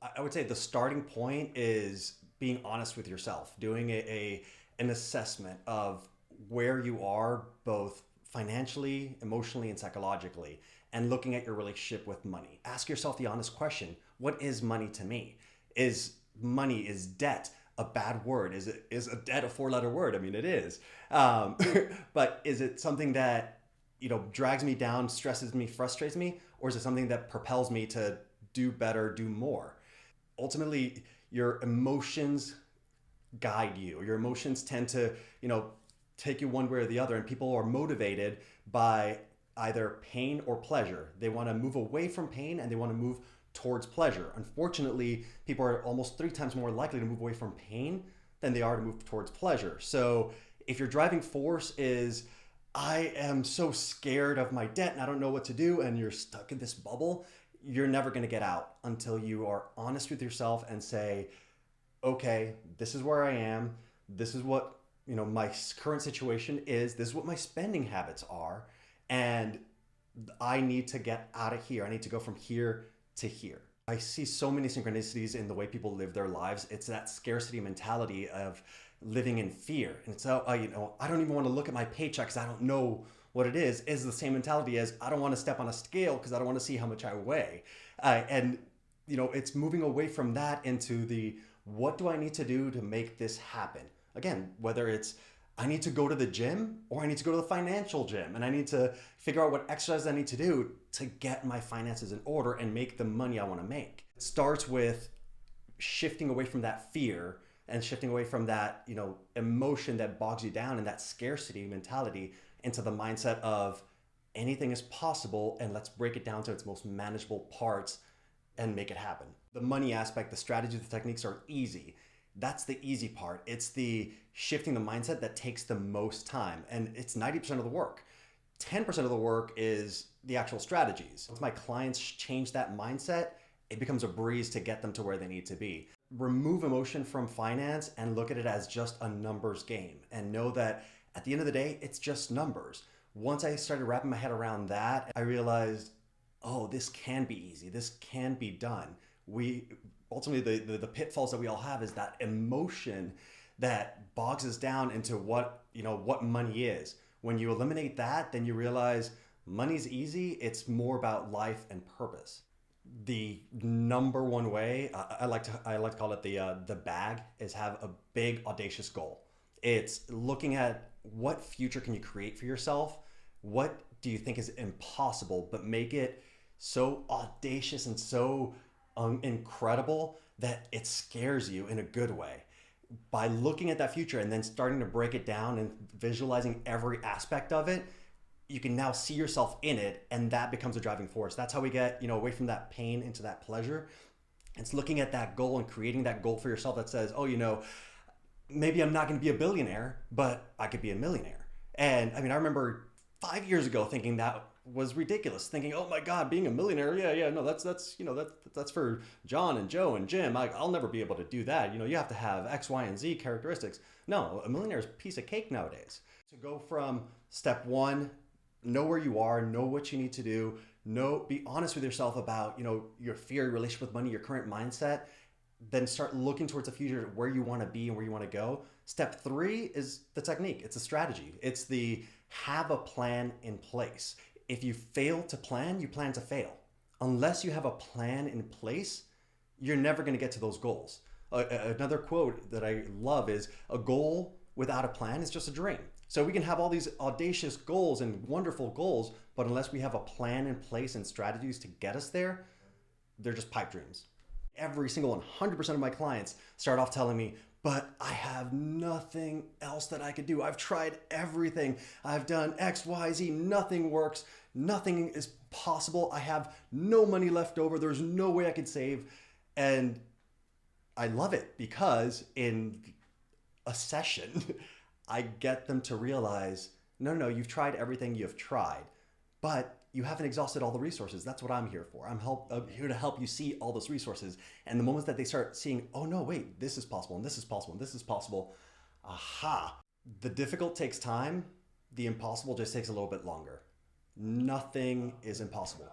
I would say the starting point is being honest with yourself, doing an assessment of where you are both financially, emotionally, and psychologically, and looking at your relationship with money. Ask yourself the honest question: what is money to me? Is money, is debt a bad word? Is a debt a four-letter word? I mean, it is. Um, but is it something that drags me down, stresses me, frustrates me, or is it something that propels me to do better, do more? Ultimately, your emotions guide you. Your emotions tend to, take you one way or the other, and people are motivated by either pain or pleasure. They want to move away from pain and they want to move towards pleasure. Unfortunately, people are almost three times more likely to move away from pain than they are to move towards pleasure. So if your driving force is, I am so scared of my debt and I don't know what to do, and you're stuck in this bubble, you're never going to get out until you are honest with yourself and say, okay, this is where I am. This is what, my current situation is. This is what my spending habits are. And I need to get out of here. I need to go from here to here. I see so many synchronicities in the way people live their lives. It's that scarcity mentality of living in fear. And so, I don't even want to look at my paycheck because I don't know what it is the same mentality as I don't want to step on a scale because I don't want to see how much I weigh. And it's moving away from that into the, what do I need to do to make this happen? Again, whether it's I need to go to the gym or I need to go to the financial gym and I need to figure out what exercise I need to do to get my finances in order and make the money I want to make. It starts with shifting away from that fear and shifting away from that, emotion that bogs you down and that scarcity mentality into the mindset of anything is possible, and let's break it down to its most manageable parts and make it happen. The money aspect, the strategies, the techniques are easy. That's the easy part. It's the shifting the mindset that takes the most time, and it's 90% of the work. 10% of the work is the actual strategies. Once my clients change that mindset, it becomes a breeze to get them to where they need to be. Remove emotion from finance and look at it as just a numbers game, and know that at the end of the day, it's just numbers. Once I started wrapping my head around that, I realized, oh, this can be easy. This can be done. We ultimately, the pitfalls that we all have is that emotion that bogs us down into what money is. When you eliminate that, then you realize money's easy. It's more about life and purpose. The number one way I like to call it the bag is have a big audacious goal. It's looking at what future can you create for yourself. What do you think is impossible, but make it so audacious and so incredible that it scares you in a good way. By looking at that future and then starting to break it down and visualizing every aspect of it, you can now see yourself in it, and that becomes a driving force. That's how we get away from that pain into that pleasure. It's looking at that goal and creating that goal for yourself that says, oh, maybe I'm not going to be a billionaire, but I could be a millionaire. And I mean, I remember 5 years ago thinking that was ridiculous, thinking, oh my God, being a millionaire, no, that's for John and Joe and Jim. I'll never be able to do that. You have to have X, Y, and Z characteristics. No, a millionaire is a piece of cake nowadays. To go from step one, know where you are, know what you need to do, be honest with yourself about your fear, your relationship with money, your current mindset. Then start looking towards the future, where you want to be and where you want to go. Step three is the technique. It's a strategy. It's the have a plan in place. If you fail to plan, you plan to fail. Unless you have a plan in place, you're never going to get to those goals. Another quote that I love is, a goal without a plan is just a dream. So we can have all these audacious goals and wonderful goals, but unless we have a plan in place and strategies to get us there, they're just pipe dreams. Every single 100% of my clients start off telling me, but I have nothing else that I could do. I've tried everything. I've done X, Y, Z. Nothing works. Nothing is possible. I have no money left over. There's no way I could save. And I love it because in a session, I get them to realize, no, you've tried everything you've tried, but you haven't exhausted all the resources. That's what I'm here for. I'm here to help you see all those resources. And the moment that they start seeing, oh no, wait, this is possible, and this is possible, and this is possible, aha. The difficult takes time. The impossible just takes a little bit longer. Nothing is impossible.